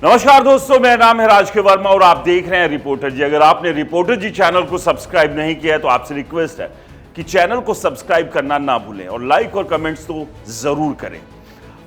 नमस्कार दोस्तों, मेरा नाम है राजकीय वर्मा और आप देख रहे हैं रिपोर्टर जी। अगर आपने रिपोर्टर जी चैनल को सब्सक्राइब नहीं किया है तो आपसे रिक्वेस्ट है कि चैनल को सब्सक्राइब करना ना भूलें और लाइक और कमेंट्स तो जरूर करें।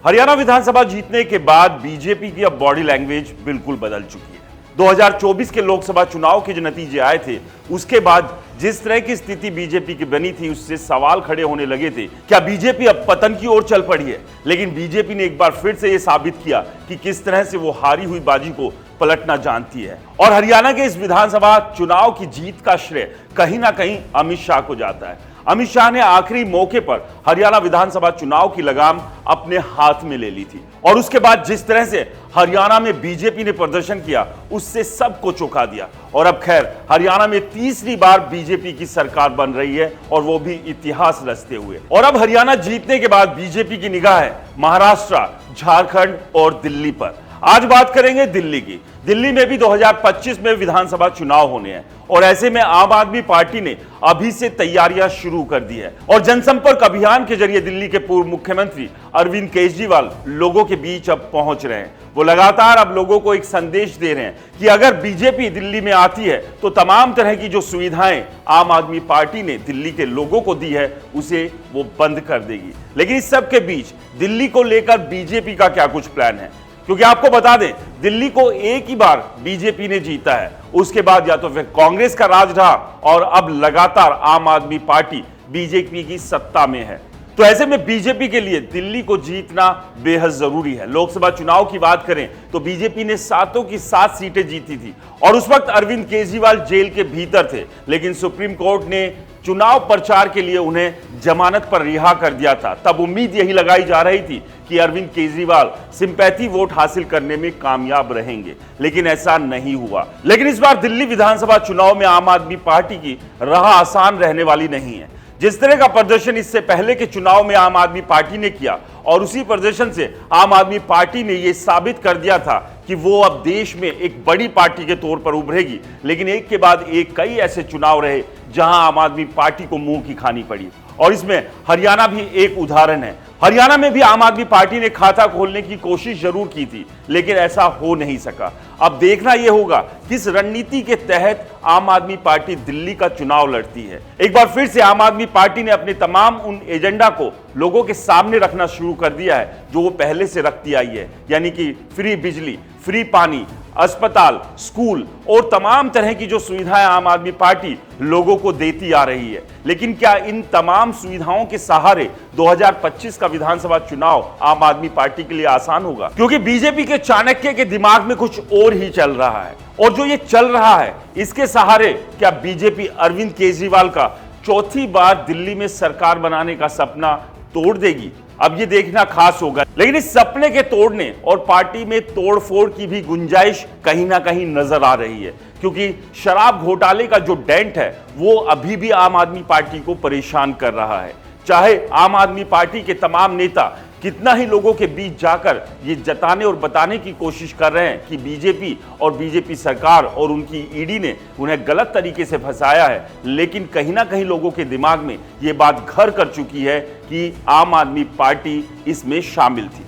हरियाणा विधानसभा जीतने के बाद बीजेपी की अब बॉडी लैंग्वेज बिल्कुल बदल चुकी है। 2024 के लोकसभा चुनाव के जो नतीजे आए थे उसके बाद जिस तरह की स्थिति बीजेपी की बनी थी उससे सवाल खड़े होने लगे थे, क्या बीजेपी अब पतन की ओर चल पड़ी है? लेकिन बीजेपी ने एक बार फिर से यह साबित किया कि किस तरह से वो हारी हुई बाजी को पलटना जानती है। और हरियाणा के इस विधानसभा चुनाव की जीत का श्रेय कहीं ना कहीं अमित शाह को जाता है। अमित शाह ने आखिरी मौके पर हरियाणा विधानसभा चुनाव की लगाम अपने हाथ में ले ली थी और उसके बाद जिस तरह से हरियाणा में बीजेपी ने प्रदर्शन किया उससे सबको चौंका दिया। और अब खैर हरियाणा में तीसरी बार बीजेपी की सरकार बन रही है और वो भी इतिहास रचते हुए। और अब हरियाणा जीतने के बाद बीजेपी की निगाह है महाराष्ट्र, झारखंड और दिल्ली पर। आज बात करेंगे दिल्ली की। दिल्ली में भी 2025 में विधानसभा चुनाव होने हैं और ऐसे में आम आदमी पार्टी ने अभी से तैयारियां शुरू कर दी है और जनसंपर्क अभियान के जरिए दिल्ली के पूर्व मुख्यमंत्री अरविंद केजरीवाल लोगों के बीच अब पहुंच रहे हैं। वो लगातार अब लोगों को एक संदेश दे रहे हैं कि अगर बीजेपी दिल्ली में आती है तो तमाम तरह की जो सुविधाएं आम आदमी पार्टी ने दिल्ली के लोगों को दी है उसे वो बंद कर देगी। लेकिन इस सब के बीच दिल्ली को लेकर बीजेपी का क्या कुछ प्लान है? क्योंकि आपको बता दें, दिल्ली को एक ही बार बीजेपी ने जीता है, उसके बाद या तो फिर कांग्रेस का राज रहा और अब लगातार आम आदमी पार्टी बीजेपी की सत्ता में है। तो ऐसे में बीजेपी के लिए दिल्ली को जीतना बेहद जरूरी है। लोकसभा चुनाव की बात करें तो बीजेपी ने 7 की 7 सीटें जीती थी और उस वक्त अरविंद केजरीवाल जेल के भीतर थे, लेकिन सुप्रीम कोर्ट ने चुनाव प्रचार के लिए उन्हें जमानत पर रिहा कर दिया था। तब उम्मीद यही लगाई जा रही थी कि अरविंद केजरीवाल सिंपैथी वोट हासिल करने में कामयाब रहेंगे, लेकिन ऐसा नहीं हुआ। लेकिन इस बार दिल्ली विधानसभा चुनाव में आम आदमी पार्टी की राह आसान रहने वाली नहीं है। जिस तरह का प्रदर्शन इससे पहले के चुनाव में आम आदमी पार्टी ने किया और उसी प्रदर्शन से आम आदमी पार्टी ने यह साबित कर दिया था कि वो अब देश में एक बड़ी पार्टी के तौर पर उभरेगी। लेकिन एक के बाद एक कई ऐसे चुनाव रहे जहां आम आदमी पार्टी को मुंह की खानी पड़ी और इसमें हरियाणा भी एक उदाहरण है। हरियाणा में भी आम आदमी पार्टी ने खाता खोलने की कोशिश जरूर की थी, लेकिन ऐसा हो नहीं सका। अब देखना यह होगा किस रणनीति के तहत आम आदमी पार्टी दिल्ली का चुनाव लड़ती है। एक बार फिर से आम आदमी पार्टी ने अपने तमाम उन एजेंडा को लोगों के सामने रखना शुरू कर दिया है जो वो पहले से रखती आई है, यानी कि फ्री बिजली, फ्री पानी, अस्पताल, स्कूल और तमाम तरह की जो सुविधाएं आम आदमी पार्टी लोगों को देती आ रही है। लेकिन क्या इन तमाम सुविधाओं के सहारे 2025 का विधानसभा चुनाव आम आदमी पार्टी के लिए आसान होगा? क्योंकि बीजेपी के चाणक्य के दिमाग में कुछ और ही चल रहा है और जो ये चल रहा है इसके सहारे क्या बीजेपी अरविंद केजरीवाल का चौथी बार दिल्ली में सरकार बनाने का सपना तोड़ देगी? अब ये देखना खास होगा। लेकिन इस सपने के तोड़ने और पार्टी में तोड़फोड़ की भी गुंजाइश कहीं ना कहीं नजर आ रही है, क्योंकि शराब घोटाले का जो डेंट है वो अभी भी आम आदमी पार्टी को परेशान कर रहा है। चाहे आम आदमी पार्टी के तमाम नेता कितना ही लोगों के बीच जाकर ये जताने और बताने की कोशिश कर रहे हैं कि बीजेपी और बीजेपी सरकार और उनकी ईडी ने उन्हें गलत तरीके से फंसाया है, लेकिन कहीं ना कहीं लोगों के दिमाग में ये बात घर कर चुकी है कि आम आदमी पार्टी इसमें शामिल थी।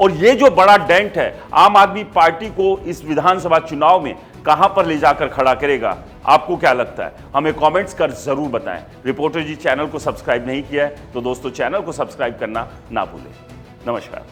और ये जो बड़ा डेंट है आम आदमी पार्टी को इस विधानसभा चुनाव में कहां पर ले जाकर खड़ा करेगा? आपको क्या लगता है? हमें कमेंट्स कर जरूर बताएं। रिपोर्टर जी चैनल को सब्सक्राइब नहीं किया है तो दोस्तों चैनल को सब्सक्राइब करना ना भूलें। नमस्कार।